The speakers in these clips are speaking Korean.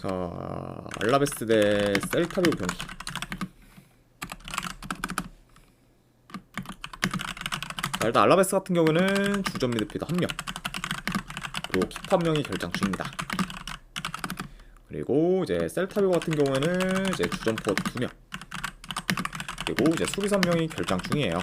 자, 알라베스 대 셀타비고 경기. 자, 일단 알라베스 같은 경우는 주전 미드필더 1명, 그리고 키퍼 1명이 결장 중입니다. 그리고 이제 셀타비고 같은 경우에는 이제 주전 포워드 2명, 그리고 이제 수비 3명이 결장 중이에요.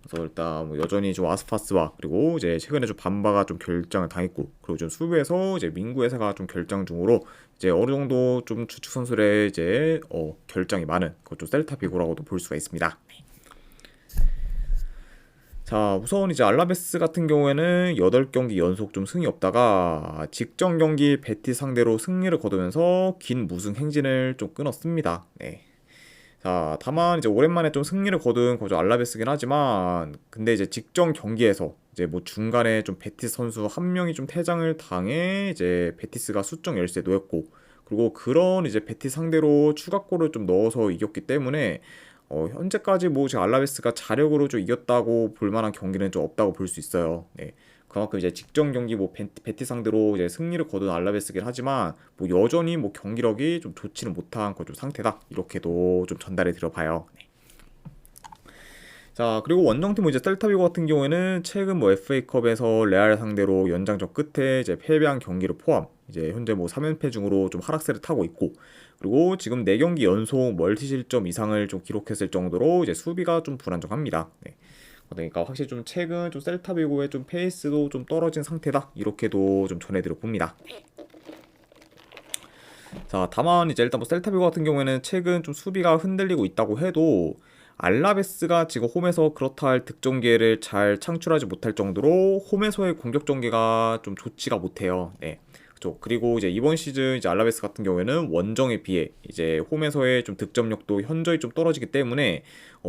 그래서 일단 뭐 여전히 좀 아스파스와 그리고 이제 최근에 좀 반바가 좀 결장을 당했고, 그리고 좀 수비에서 이제 민구 회사가 좀 결장 중으로 이제 어느 정도 좀 주축 선수들의 이제 결장이 많은 그것 좀 셀타비고라고도 볼 수가 있습니다. 자, 우선 이제 알라베스 같은 경우에는 8경기 연속 좀 승이 없다가 직전 경기 베티 상대로 승리를 거두면서 긴 무승 행진을 좀 끊었습니다. 네. 자, 다만 이제 오랜만에 좀 승리를 거둔 거죠 알라베스긴 하지만, 근데 이제 직전 경기에서 이제 뭐 중간에 좀 베티스 선수 한 명이 좀 퇴장을 당해 이제 베티스가 수적 열세에 놓였고, 그리고 그런 이제 베티스 상대로 추가골을 좀 넣어서 이겼기 때문에 현재까지 뭐 지금 알라베스가 자력으로 좀 이겼다고 볼 만한 경기는 좀 없다고 볼 수 있어요. 네. 그만큼 이제 직전 경기 뭐 베티 상대로 이제 승리를 거둔 알라베스긴 하지만 뭐 여전히 뭐 경기력이 좀 좋지는 못한 그 좀 상태다, 이렇게도 좀 전달해 드려봐요. 네. 자, 그리고 원정팀 이제 셀타비고 같은 경우에는 최근 뭐 FA컵에서 레알 상대로 연장전 끝에 이제 패배한 경기를 포함 이제 현재 뭐 3연패 중으로 좀 하락세를 타고 있고, 그리고 지금 4경기 연속 멀티 실점 이상을 좀 기록했을 정도로 이제 수비가 좀 불안정합니다. 네. 그러니까 확실히 좀 최근 좀 셀타비고의 좀 페이스도 좀 떨어진 상태다, 이렇게도 좀 전해드려 봅니다. 자, 다만 이제 일단 뭐 셀타비고 같은 경우에는 최근 좀 수비가 흔들리고 있다고 해도 알라베스가 지금 홈에서 그렇다 할 득점 기회를 잘 창출하지 못할 정도로 홈에서의 공격 전개가 좀 좋지가 못해요. 네. 그렇죠. 그리고 이제 이번 시즌 이제 알라베스 같은 경우에는 원정에 비해 이제 홈에서의 좀 득점력도 현저히 좀 떨어지기 때문에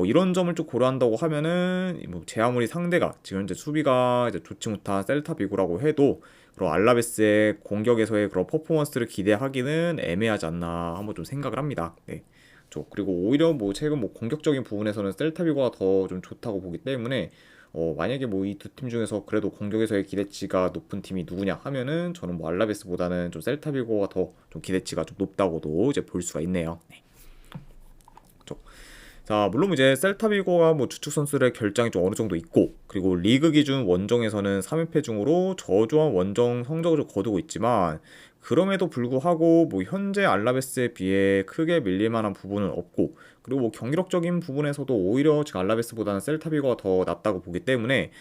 이런 점을 좀 고려한다고 하면은 제 아무리 상대가 지금 현재 수비가 이제 좋지 못한 셀타비고라고 해도 그런 알라베스의 공격에서의 그런 퍼포먼스를 기대하기는 애매하지 않나 한번 좀 생각을 합니다. 네. 그리고 오히려 뭐 최근 뭐 공격적인 부분에서는 셀타비고가 더 좀 좋다고 보기 때문에 만약에 뭐 이 두 팀 중에서 그래도 공격에서의 기대치가 높은 팀이 누구냐 하면은 저는 뭐 알라베스보다는 좀 셀타비고가 더 좀 기대치가 좀 높다고도 이제 볼 수가 있네요. 네. 그렇죠. 자, 물론 이제 셀타비고가 뭐 주축 선수들의 결장이 좀 어느 정도 있고, 그리고 리그 기준 원정에서는 3연패 중으로 저조한 원정 성적을 좀 거두고 있지만, 그럼에도 불구하고 뭐 현재 알라베스에 비해 크게 밀릴 만한 부분은 없고, 그리고 뭐 경기력적인 부분에서도 오히려 지금 알라베스보다는 셀타비고가 더 낫다고 보기 때문에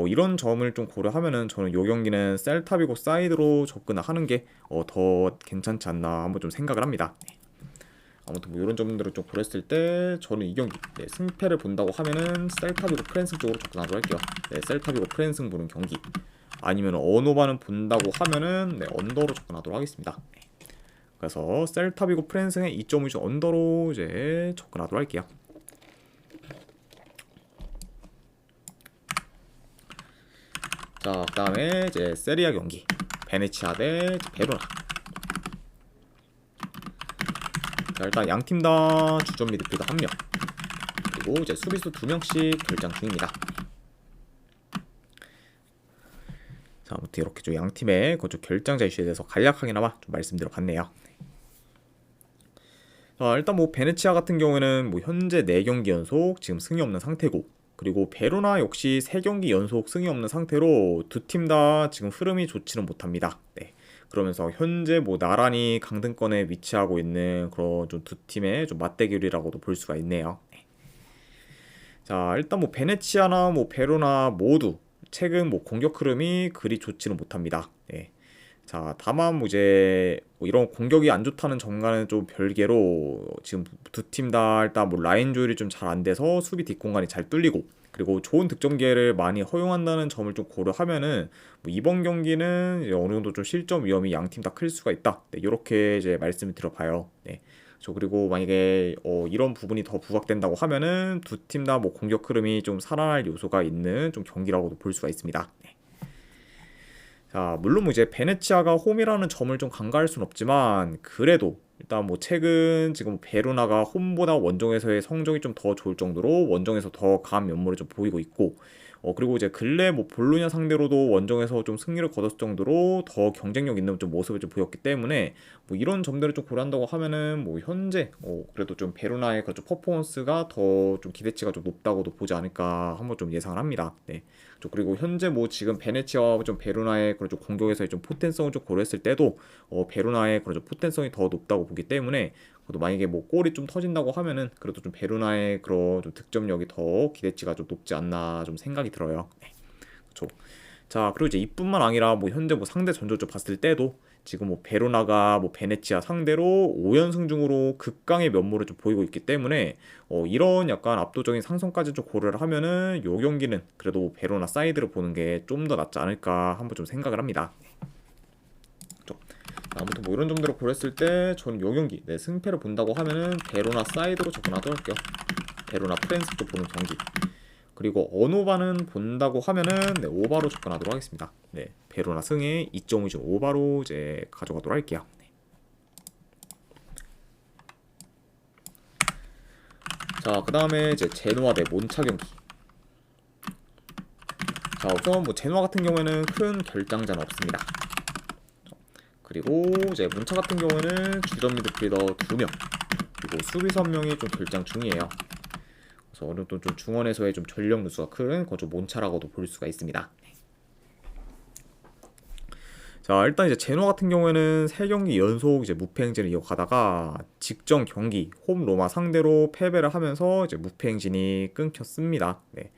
이런 점을 좀 고려하면은 저는 요 경기는 셀타비고 사이드로 접근하는 게 더 괜찮지 않나 한번 좀 생각을 합니다. 아무튼 뭐 이런 점들을 좀 고렸을 때 저는 이 경기 승패를 본다고 하면은 셀타비고 프랜승 쪽으로 접근하도록 할게요. 네, 셀타비고 프랜승 보는 경기, 아니면 언오바는 본다고 하면은 언더로 접근하도록 하겠습니다. 그래서 셀타비고 프랜승의 2.5 언더로 이제 접근하도록 할게요. 자, 그다음에 이제 세리아 경기, 베네치아 대 베로나. 자, 일단 양 팀 다 주전 미드필더 1명, 그리고 이제 수비수 2명씩 결장 중입니다. 자, 아무튼 이렇게 좀 양 팀의 그쪽 결장자 이슈에 대해서 간략하게나마 좀 말씀드려봤네요. 자, 일단 뭐 베네치아 같은 경우에는 뭐 현재 4경기 연속 지금 승이 없는 상태고, 그리고 베로나 역시 3경기 연속 승이 없는 상태로 두 팀 다 지금 흐름이 좋지는 못합니다. 네. 그러면서 현재 뭐 나란히 강등권에 위치하고 있는 그런 좀 두 팀의 좀 맞대결이라고도 볼 수가 있네요. 네. 자, 일단 뭐 베네치아나 뭐 베로나 모두 최근 뭐 공격 흐름이 그리 좋지는 못합니다. 네. 자, 다만 뭐 이제 뭐 이런 공격이 안 좋다는 점과는 좀 별개로 지금 두 팀 다 일단 뭐 라인 조율이 좀 잘 안 돼서 수비 뒷공간이 잘 뚫리고, 그리고 좋은 득점 기회를 많이 허용한다는 점을 좀 고려하면은 뭐 이번 경기는 이제 어느 정도 좀 실점 위험이 양 팀 다 클 수가 있다. 네, 이렇게 이제 말씀을 드려봐요. 네. 그리고 만약에 이런 부분이 더 부각된다고 하면은 두 팀 다 뭐 공격 흐름이 좀 살아날 요소가 있는 좀 경기라고도 볼 수가 있습니다. 네. 자, 물론 뭐 이제 베네치아가 홈이라는 점을 좀 간과할 순 없지만, 그래도 일단 뭐 최근 지금 베로나가 홈보다 원정에서의 성적이 좀 더 좋을 정도로 원정에서 더 강한 면모를 좀 보이고 있고, 그리고 이제 근래 뭐 볼로냐 상대로도 원정에서 좀 승리를 거뒀을 정도로 더 경쟁력 있는 좀 모습을 좀 보였기 때문에 뭐 이런 점들을 좀 고려한다고 하면은 뭐 현재 그래도 좀 베로나의 그좀 퍼포먼스가 더 좀 기대치가 좀 높다고도 보지 않을까 한번 좀 예상을 합니다. 네. 그리고 현재 뭐 지금 베네치아와 좀 베로나의 그런 좀 공격에서의 좀 포텐성을 좀 고려했을 때도 베로나의 그런 좀 포텐성이 더 높다고 보기 때문에 그래도 만약에 뭐 골이 좀 터진다고 하면은 그래도 좀 베로나의 그런 좀 득점력이 더 기대치가 좀 높지 않나 좀 생각이 들어요. 네. 그렇죠. 자, 그리고 이제 이뿐만 아니라 뭐 현재 뭐 상대 전적을 봤을 때도 지금 뭐 베로나가 뭐 베네치아 상대로 5연승 중으로 극강의 면모를 좀 보이고 있기 때문에 이런 약간 압도적인 상승까지 좀 고려를 하면은 요 경기는 그래도 베로나 사이드를 보는 게 좀 더 낫지 않을까 한번 좀 생각을 합니다. 그렇죠. 아무튼 뭐 이런 점들을 고려했을 때 저는 요 경기 승패를 본다고 하면은 베로나 사이드로 접근하도록 할게요. 베로나 프랜스도 보는 경기. 그리고 언오바는 본다고 하면은 오바로 접근하도록 하겠습니다. 네, 베로나 승에 2.5점 오바로 이제 가져가도록 할게요. 네. 자, 그 다음에 이제 제노아 대 몬차 경기. 자, 우선 뭐 제노아 같은 경우에는 큰 결장자는 없습니다. 그리고 이제 몬차 같은 경우에는 주전 미드필더 2명, 그리고 수비수 1명이 좀 결장 중이에요. 그래서 어느 좀 중원에서의 좀 전력 누수가 큰 그건 좀 몬차라고도 볼 수가 있습니다. 자, 일단 이제 제노 같은 경우에는 3경기 연속 이제 무패 행진을 이어가다가 직전 경기 홈 로마 상대로 패배를 하면서 이제 무패 행진이 끊겼습니다. 네.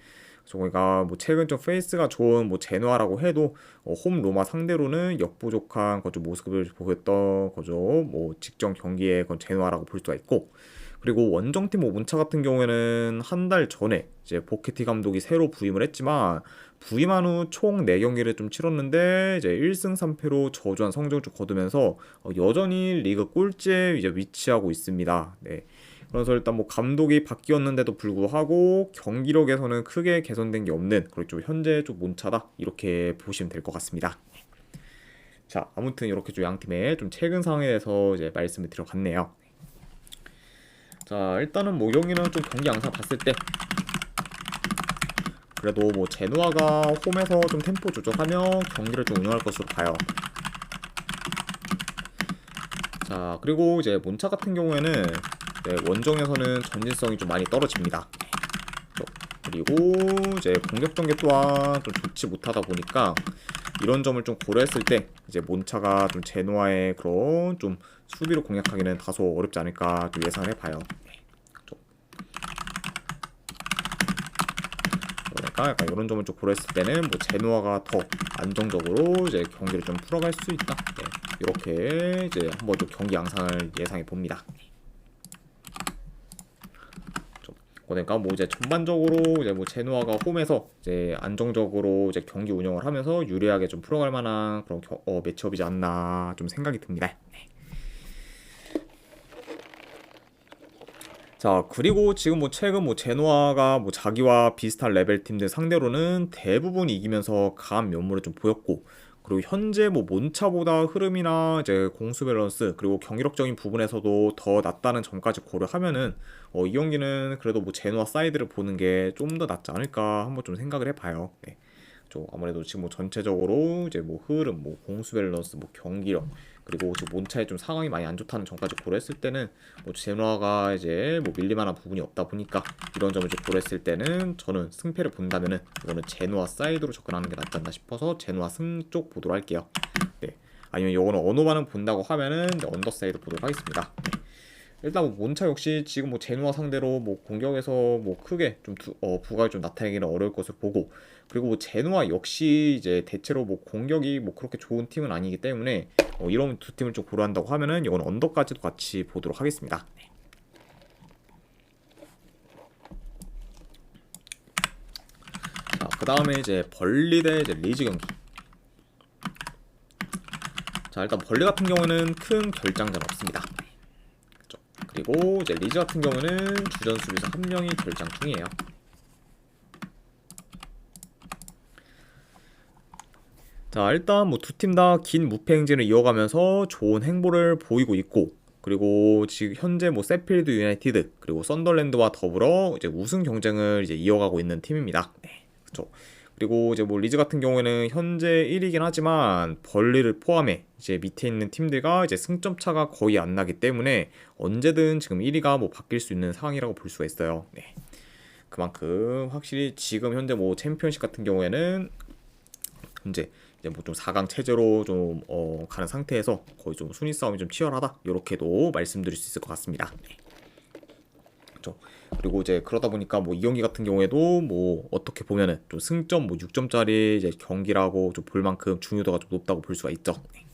저희가 뭐 최근 좀 페이스가 좋은 뭐 제노아라고 해도 홈 로마 상대로는 역부족한 거죠 모습을 보였던 거죠. 뭐 직전 경기에 건 제노아라고 볼 수가 있고, 그리고 원정팀 뭐 문차 같은 경우에는 한 달 전에 이제 보케티 감독이 새로 부임을 했지만 부임한 후 총 4경기를 좀 치렀는데 이제 1승 3패로 저조한 성적을 좀 거두면서 여전히 리그 꼴찌에 이제 위치하고 있습니다. 네. 그래서 일단 뭐 감독이 바뀌었는데도 불구하고 경기력에서는 크게 개선된 게 없는 그리고 좀 현재 좀 몬차다 이렇게 보시면 될 것 같습니다. 자, 아무튼 이렇게 좀 양 팀의 좀 최근 상황에 대해서 이제 말씀을 드려봤네요. 자, 일단은 뭐 여기는 좀 경기 양상 봤을 때 그래도 뭐 제노아가 홈에서 좀 템포 조절하며 경기를 좀 운영할 것으로 봐요. 자, 그리고 이제 몬차 같은 경우에는 원정에서는 전진성이 좀 많이 떨어집니다. 그리고 이제 공격 전개 또한 좀 좋지 못하다 보니까 이런 점을 좀 고려했을 때 이제 몬차가 좀 제노아의 그런 좀 수비로 공략하기는 다소 어렵지 않을까 좀 예상을 해봐요. 그러니까 약간 이런 점을 좀 고려했을 때는 뭐 제노아가 더 안정적으로 이제 경기를 좀 풀어갈 수 있다. 네, 이렇게 이제 한번 좀 경기 양상을 예상해 봅니다. 그러니까 뭐 이제 전반적으로 이제 뭐 제노아가 홈에서 이제 안정적으로 이제 경기 운영을 하면서 유리하게 좀 풀어갈 만한 그런 매치업이지 않나 좀 생각이 듭니다. 네. 자, 그리고 지금 뭐 최근 뭐 제노아가 뭐 자기와 비슷한 레벨 팀들 상대로는 대부분 이기면서 강한 면모를 좀 보였고, 그리고 현재 뭐 몬차보다 흐름이나 이제 공수 밸런스 그리고 경기력적인 부분에서도 더 낫다는 점까지 고려하면은 이 경기는 그래도 뭐 제노아 사이드를 보는 게 좀 더 낫지 않을까 한번 좀 생각을 해봐요. 네. 아무래도 지금 뭐 전체적으로 이제 뭐 흐름, 뭐 공수 밸런스, 뭐 경기력 그리고 지금 몬차의 좀 상황이 많이 안 좋다는 점까지 고려했을 때는 뭐 제노아가 이제 뭐 밀릴만한 부분이 없다 보니까 이런 점을 좀 고려했을 때는 저는 승패를 본다면은 이거는 제노아 사이드로 접근하는 게 낫지 않나 싶어서 제노아 승 쪽 보도록 할게요. 네. 아니면 이거는 언어만은 본다고 하면은 언더 사이드 보도록 하겠습니다. 네. 일단 뭐 몬차 역시 지금 뭐 제노아 상대로 뭐 공격에서 뭐 크게 좀 부각이 좀 나타내기는 어려울 것으로 보고, 그리고 뭐 제노아 역시 이제 대체로 뭐 공격이 뭐 그렇게 좋은 팀은 아니기 때문에 이런 두 팀을 좀 고려한다고 하면은 이건 언더까지도 같이 보도록 하겠습니다. 네. 자, 그 다음에 이제 벌리 대 이제 리즈 경기. 자, 일단 벌리 같은 경우는 큰 결장자는 없습니다. 그리고 이제 리즈 같은 경우는 주전 수비수 1명이 결장 중이에요. 자, 일단 뭐 두 팀 다 긴 무패 행진을 이어가면서 좋은 행보를 보이고 있고, 그리고 지금 현재 뭐 세필드 유나이티드 그리고 썬더랜드와 더불어 이제 우승 경쟁을 이제 이어가고 있는 팀입니다. 네, 그렇죠. 그리고 이제 뭐 리즈 같은 경우에는 현재 1위긴 하지만 벌리를 포함해 이제 밑에 있는 팀들과 이제 승점 차가 거의 안 나기 때문에 언제든 지금 1위가 뭐 바뀔 수 있는 상황이라고 볼 수가 있어요. 네. 그만큼 확실히 지금 현재 뭐 챔피언십 같은 경우에는 현재 이제 뭐 좀 4강 체제로 좀 가는 상태에서 거의 좀 순위 싸움이 좀 치열하다 이렇게도 말씀드릴 수 있을 것 같습니다. 네. 그렇죠. 그리고 이제 그러다 보니까 뭐 이 경기 같은 경우에도 뭐 어떻게 보면은 좀 승점 뭐 6점짜리 이제 경기라고 좀 볼 만큼 중요도가 좀 높다고 볼 수가 있죠. 네.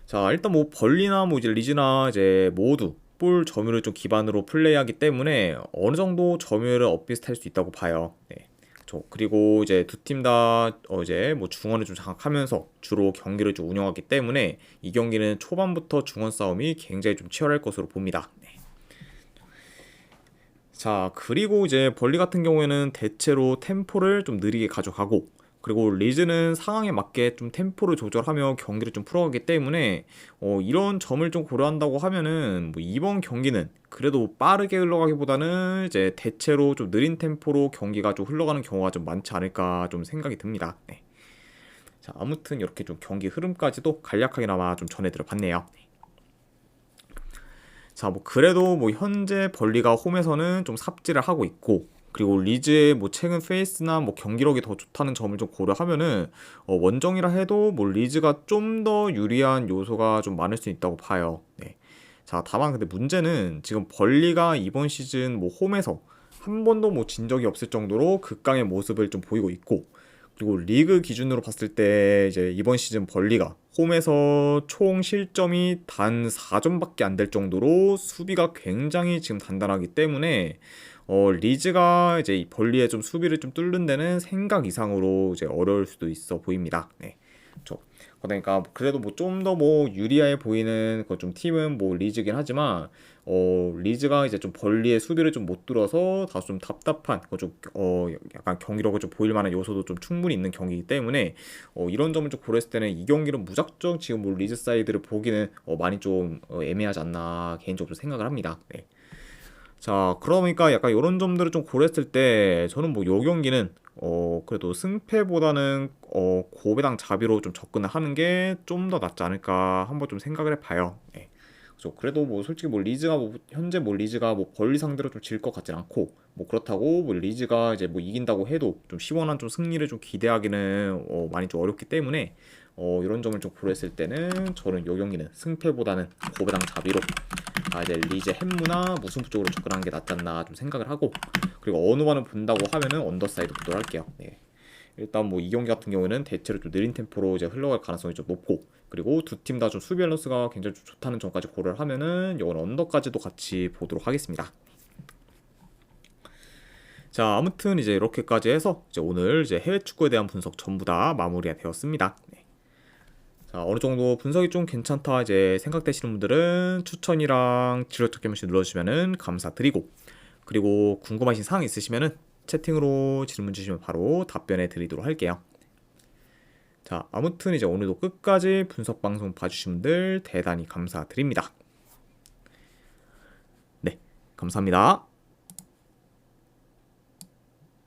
자, 일단 뭐 벌리나 뭐 이제 리즈나 이제 모두 볼 점유율을 좀 기반으로 플레이하기 때문에 어느 정도 점유율을 엇비슷할 수 있다고 봐요. 네. 그렇죠. 그리고 이제 두 팀 다 이제 뭐 중원을 좀 장악하면서 주로 경기를 좀 운영하기 때문에 이 경기는 초반부터 중원 싸움이 굉장히 좀 치열할 것으로 봅니다. 네. 자, 그리고 이제 벌리 같은 경우에는 대체로 템포를 좀 느리게 가져가고, 그리고 리즈는 상황에 맞게 좀 템포를 조절하며 경기를 좀 풀어가기 때문에 이런 점을 좀 고려한다고 하면은 뭐 이번 경기는 그래도 빠르게 흘러가기보다는 이제 대체로 좀 느린 템포로 경기가 좀 흘러가는 경우가 좀 많지 않을까 좀 생각이 듭니다. 네. 자, 아무튼 이렇게 좀 경기 흐름까지도 간략하게나마 좀 전해드려 봤네요. 자, 뭐 그래도 뭐 현재 벌리가 홈에서는 좀 삽질을 하고 있고, 그리고 리즈의 뭐 최근 페이스나 뭐 경기력이 더 좋다는 점을 좀 고려하면은 원정이라 해도 뭐 리즈가 좀 더 유리한 요소가 좀 많을 수 있다고 봐요. 네. 자, 다만 근데 문제는 지금 벌리가 이번 시즌 뭐 홈에서 한 번도 뭐 진 적이 없을 정도로 극강의 모습을 좀 보이고 있고, 그리고 리그 기준으로 봤을 때 이제 이번 시즌 벌리가 홈에서 총 실점이 단 4점밖에 안 될 정도로 수비가 굉장히 지금 단단하기 때문에 리즈가 이제 이 벌리의 좀 수비를 좀 뚫는 데는 생각 이상으로 이제 어려울 수도 있어 보입니다. 네. 그렇죠. 그러니까 그래도 뭐 좀 더 뭐 유리해 보이는 그 좀 팀은 뭐 리즈긴 하지만 리즈가 이제 좀 벌리의 수비를 좀 못 뚫어서 다소 좀 답답한 좀 약간 경기력을 좀 보일 만한 요소도 좀 충분히 있는 경기이기 때문에 이런 점을 좀 고려했을 때는 이 경기는 무작정 지금 뭐 리즈 사이드를 보기는 많이 좀 애매하지 않나 개인적으로 생각을 합니다. 네. 자, 그러니까 약간 이런 점들을 좀 고려했을 때 저는 뭐 요 경기는 그래도 승패보다는 고배당 자비로 좀 접근을 하는 게 좀 더 낫지 않을까 한번 좀 생각을 해봐요. 네. 그래도 뭐 솔직히 뭐 리즈가 뭐 현재 뭐 리즈가 뭐 벌리 상대로 좀 질 것 같진 않고, 뭐 그렇다고 뭐 리즈가 이제 뭐 이긴다고 해도 좀 시원한 좀 승리를 좀 기대하기는 많이 좀 어렵기 때문에 이런 점을 좀 고려했을 때는 저는 요 경기는 승패보다는 고배당 자비로 이제 리즈 햄무나 무승부 쪽으로 접근하는 게 낫지 않나 좀 생각을 하고, 그리고 어느 반을 본다고 하면은 언더사이드 보도록 할게요. 네. 일단 뭐 이 경기 같은 경우는 대체로 좀 느린 템포로 이제 흘러갈 가능성이 좀 높고, 그리고 두 팀 다 좀 수비 밸런스가 굉장히 좀 좋다는 점까지 고려를 하면은 이건 언더까지도 같이 보도록 하겠습니다. 자, 아무튼 이제 이렇게까지 해서 이제 오늘 이제 해외 축구에 대한 분석 전부 다 마무리가 되었습니다. 네. 자, 어느 정도 분석이 좀 괜찮다 이제 생각되시는 분들은 추천이랑 지도찾기 한 번씩 눌러주시면은 감사드리고, 그리고 궁금하신 사항 있으시면은 채팅으로 질문 주시면 바로 답변해 드리도록 할게요. 자, 아무튼 이제 오늘도 끝까지 분석 방송 봐주신 분들 대단히 감사드립니다. 네, 감사합니다.